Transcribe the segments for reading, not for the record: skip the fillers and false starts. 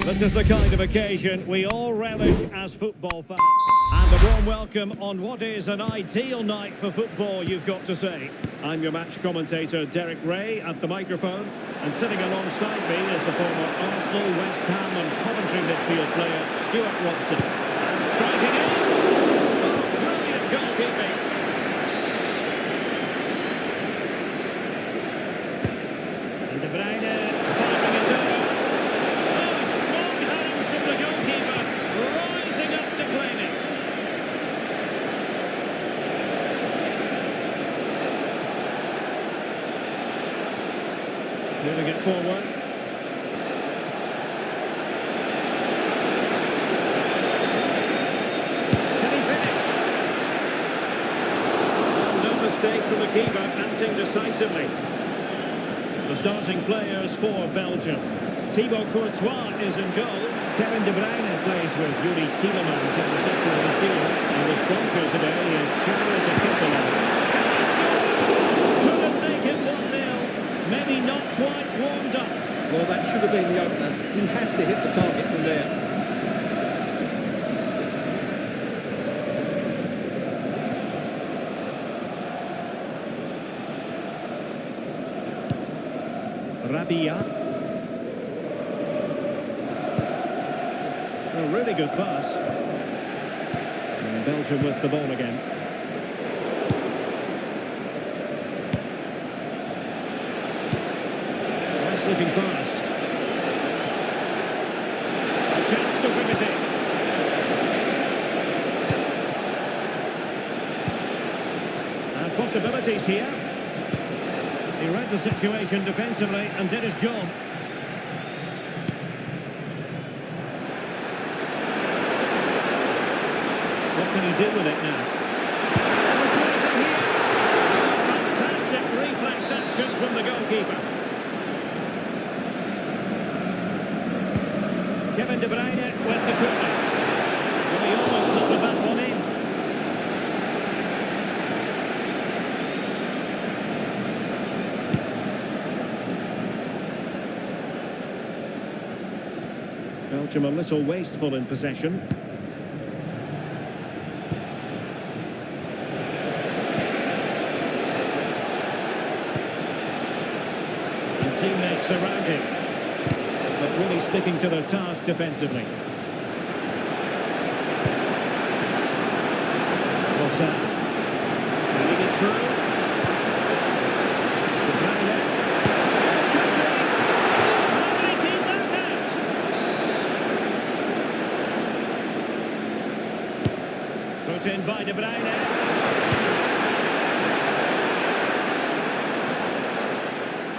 This is the kind of occasion we all relish as football fans. And a warm welcome on what is an ideal night for football, you've got to say. I'm your match commentator, Derek Ray, at the microphone. And sitting alongside me is the former Arsenal, West Ham and Coventry midfield player, Stuart Robson. And striking it! Oh, brilliant goalkeeping! And De Bruyne firing it over. Oh, strong hands from the goalkeeper, rising up to claim it. Moving it forward. Can he finish? Oh, no mistake from the keeper, acting decisively. The starting players for Belgium. Thibaut Courtois is in goal. Kevin De Bruyne plays with Yuri Tielemans in the centre of the field. And the striker today is Charles de Ketelaere. Couldn't make it 1-0. Maybe not quite warmed up. Well, that should have been the opener. He has to hit the target from there. Rabia. A really good pass. And Belgium with the ball again. Nice looking pass. A chance to win it in. And possibilities here. He read the situation defensively and did his job. What can he do with it now? Fantastic reflex action from the goalkeeper. Kevin De Bruyne with the corner. Well, he almost knotted that one in. Belgium a little wasteful in possession. And teammates around him, but really sticking to their task defensively. Leading it through. De Bruyne. Put in by De Bruyne.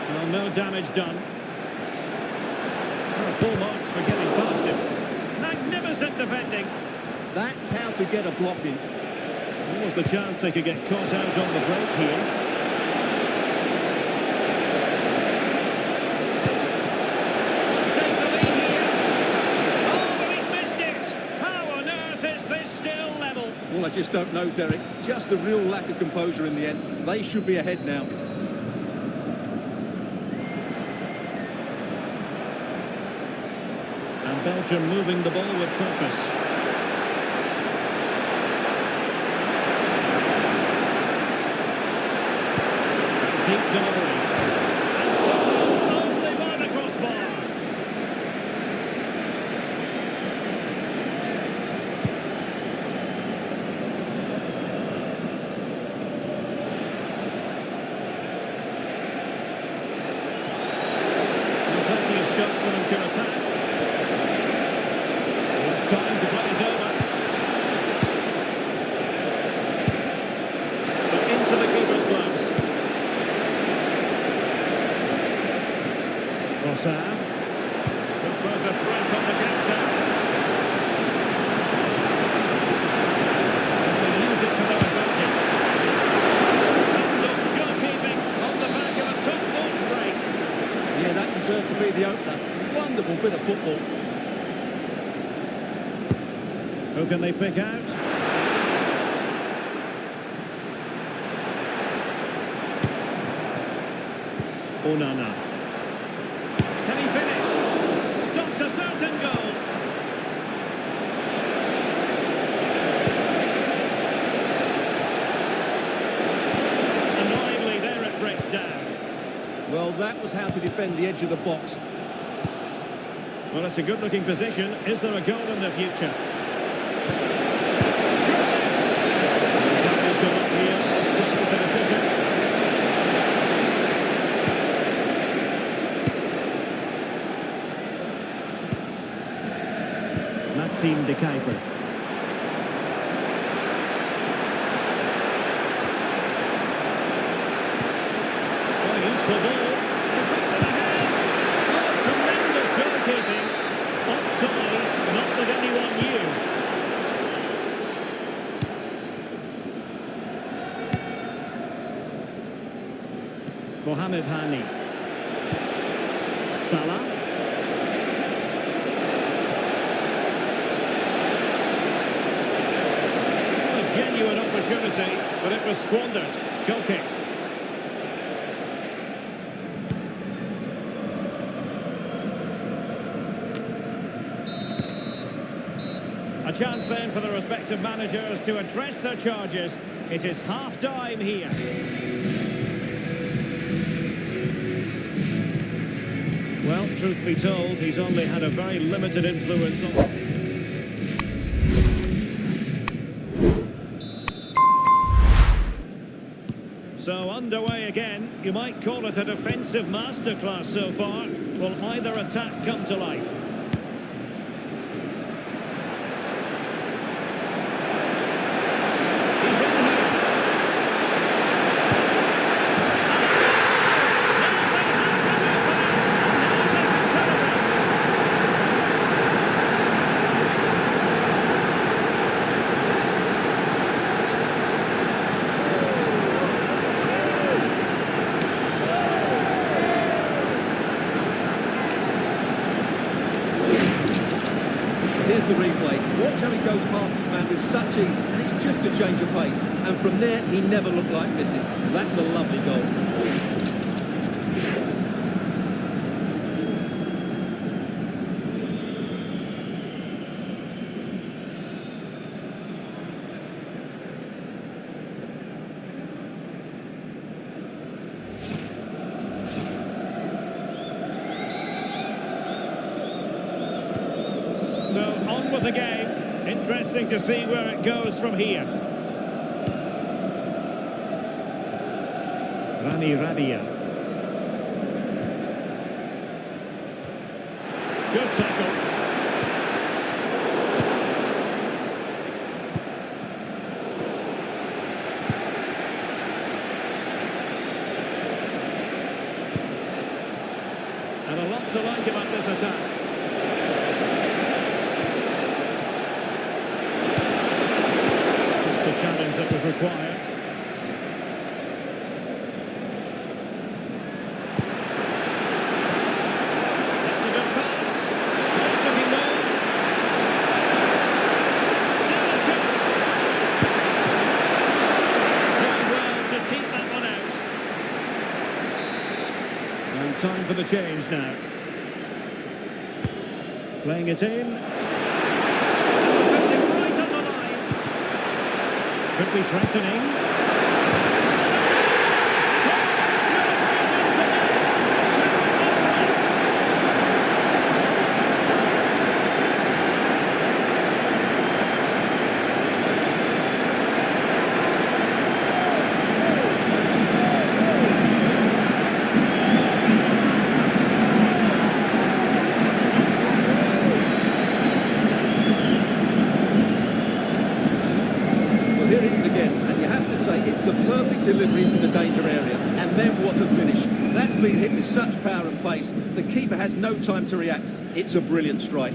Well, no damage done. Oh, full marks for getting past him. Magnificent defending. That's how to get a block in. What was the chance they could get caught out on the break here? Well, I just don't know, Derek. Just a real lack of composure in the end. They should be ahead now. And Belgium moving the ball with purpose. Deep delivery. Only by the crossbar. Willing to attack. It's time to play it over. But into the keeper's gloves. Rossard. There's a threat on the counter. They use it to their advantage. Top-notch goalkeeping on the back of a top-notch break. Yeah, that deserved to be the opener. Wonderful bit of football. Who can they pick out? Onana. Can he finish? Stopped a certain goal. that was how to defend the edge of the box. Well, it's a good-looking position. Is there a goal in the future? That has gone up here. Offside the decision. Maxime de Kuiper. Useful ball. Tremendous goalkeeping. Offside, not that anyone knew. Mohamed Hani. Salah. A genuine opportunity, but it was squandered. Goal kick. A chance then for the respective managers to address their charges. It is half-time here. Well, truth be told, he's only had a very limited influence on... So underway again. You might call it a defensive masterclass so far. Will either attack come to life? Here's the replay. Watch how he goes past his man with such ease, and it's just a change of pace. And from there, he never looked like missing. That's a lovely goal. So, on with the game. Interesting to see where it goes from here. Rami Radia. Good tackle. And a lot to like about this attack. Challenge that was required. That's a good pass. Nice looking ball. Still a chance. Doing well to keep that one out. And time for the change now. Playing it in. Could be threatening. Delivery into the danger area, and then what a finish. That's been hit with such power and pace. The keeper has no time to react. It's a brilliant strike.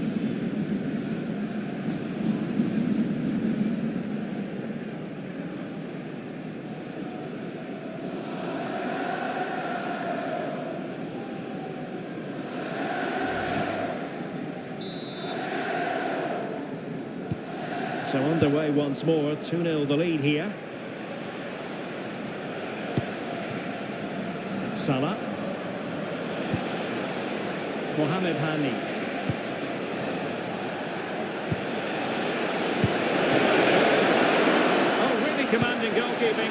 So underway once more, 2-0 the lead here. Salah. Mohamed Hani. Oh, really commanding goalkeeping.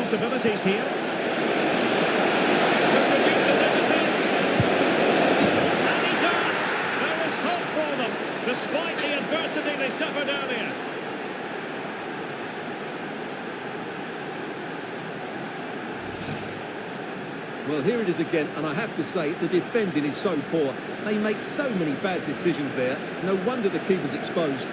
possibilities here. Could reduce the deficit. And he does. There is hope for them, despite the adversity they suffered earlier. Well, here it is again, and I have to say, the defending is so poor. They make so many bad decisions there. No wonder the keeper's exposed.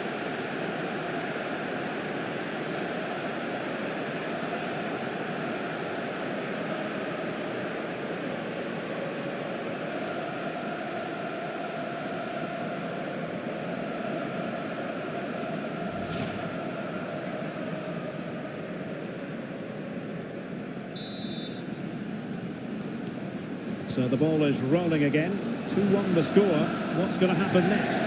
So the ball is rolling again. 2-1 the score. What's going to happen next?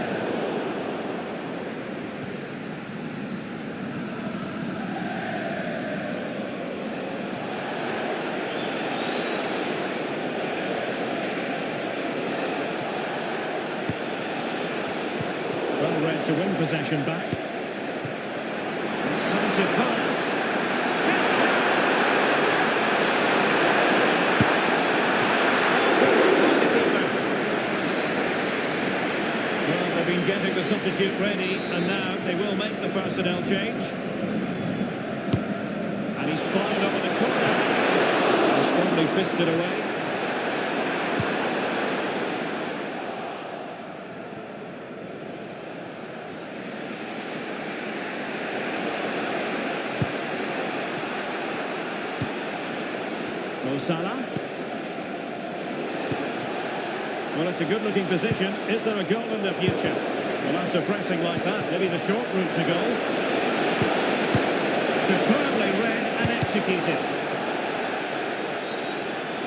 Well read to win possession back. Decisive pass. Been getting the substitute ready, and now they will make the personnel change. And he's flying over the corner. He's probably fisted away. Mo Salah. Well, it's a good-looking position. Is there a goal in the future? Well, after pressing like that, maybe the short route to goal. Superbly read and executed.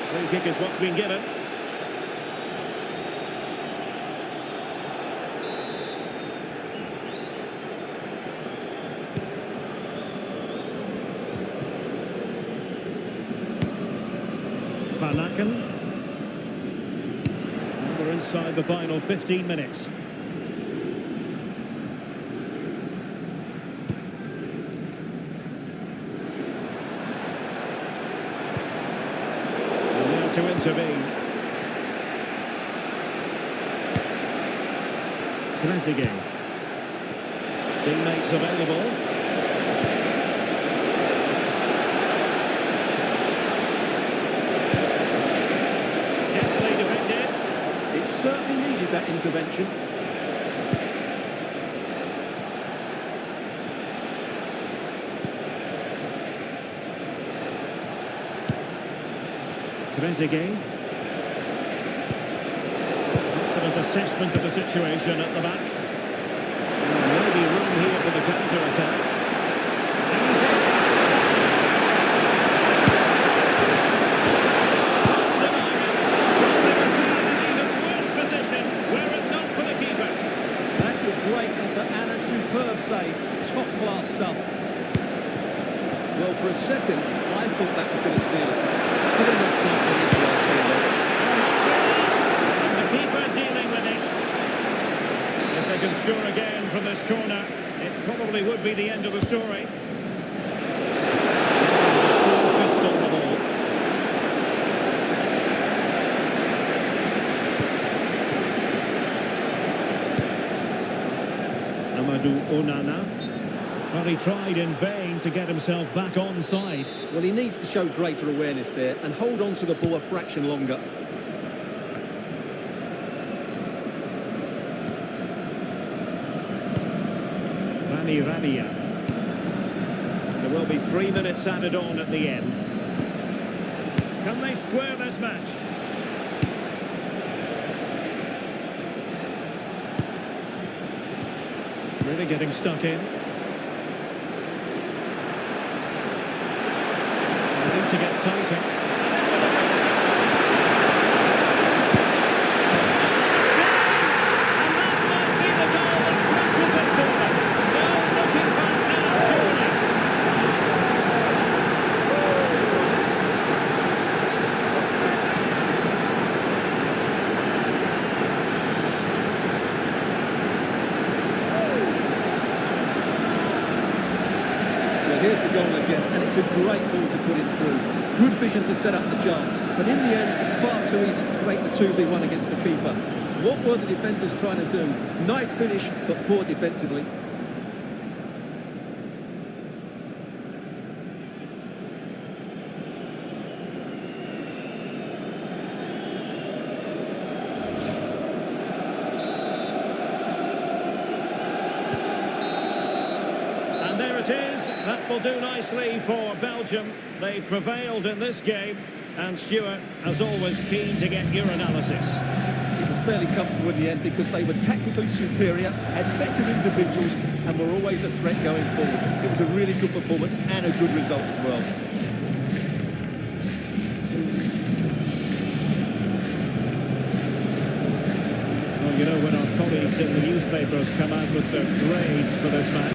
Free kick is what's been given. Van Aken. We're inside the final 15 minutes. And now to intervene. Trezeguet. Teammates available. Deftly defended. Certainly needed that intervention. Trezeguet. Excellent assessment of the situation at the back. Maybe room here for the counter-attack. Top-class stuff. Well, for a second, I thought that was going to seal it. Still enough time for And the keeper dealing with it. If they can score again from this corner, it probably would be the end of the story. Strong fist on the ball. Amadou Onana. Well, he tried in vain to get himself back on side. Well, he needs to show greater awareness there and hold on to the ball a fraction longer. Rami Rabia. There will be 3 minutes added on at the end. Can they square this match? Really getting stuck in. They need to get tighter. And that might be the goal that crunches it for them. No looking back now, surely. Here's the goal again, and it's a great ball to put it through. Good vision to set up the chance, but in the end, it's far too easy to break the 2v1 against the keeper. What were the defenders trying to do? Nice finish, but poor defensively. And there it is. That will do nicely for Belgium. They prevailed in this game. And Stuart, as always, keen to get your analysis. It was fairly comfortable in the end because they were tactically superior, had better individuals, and were always a threat going forward. It was a really good performance and a good result as well. Well, you know, when our colleagues in the newspapers come out with their grades for this match,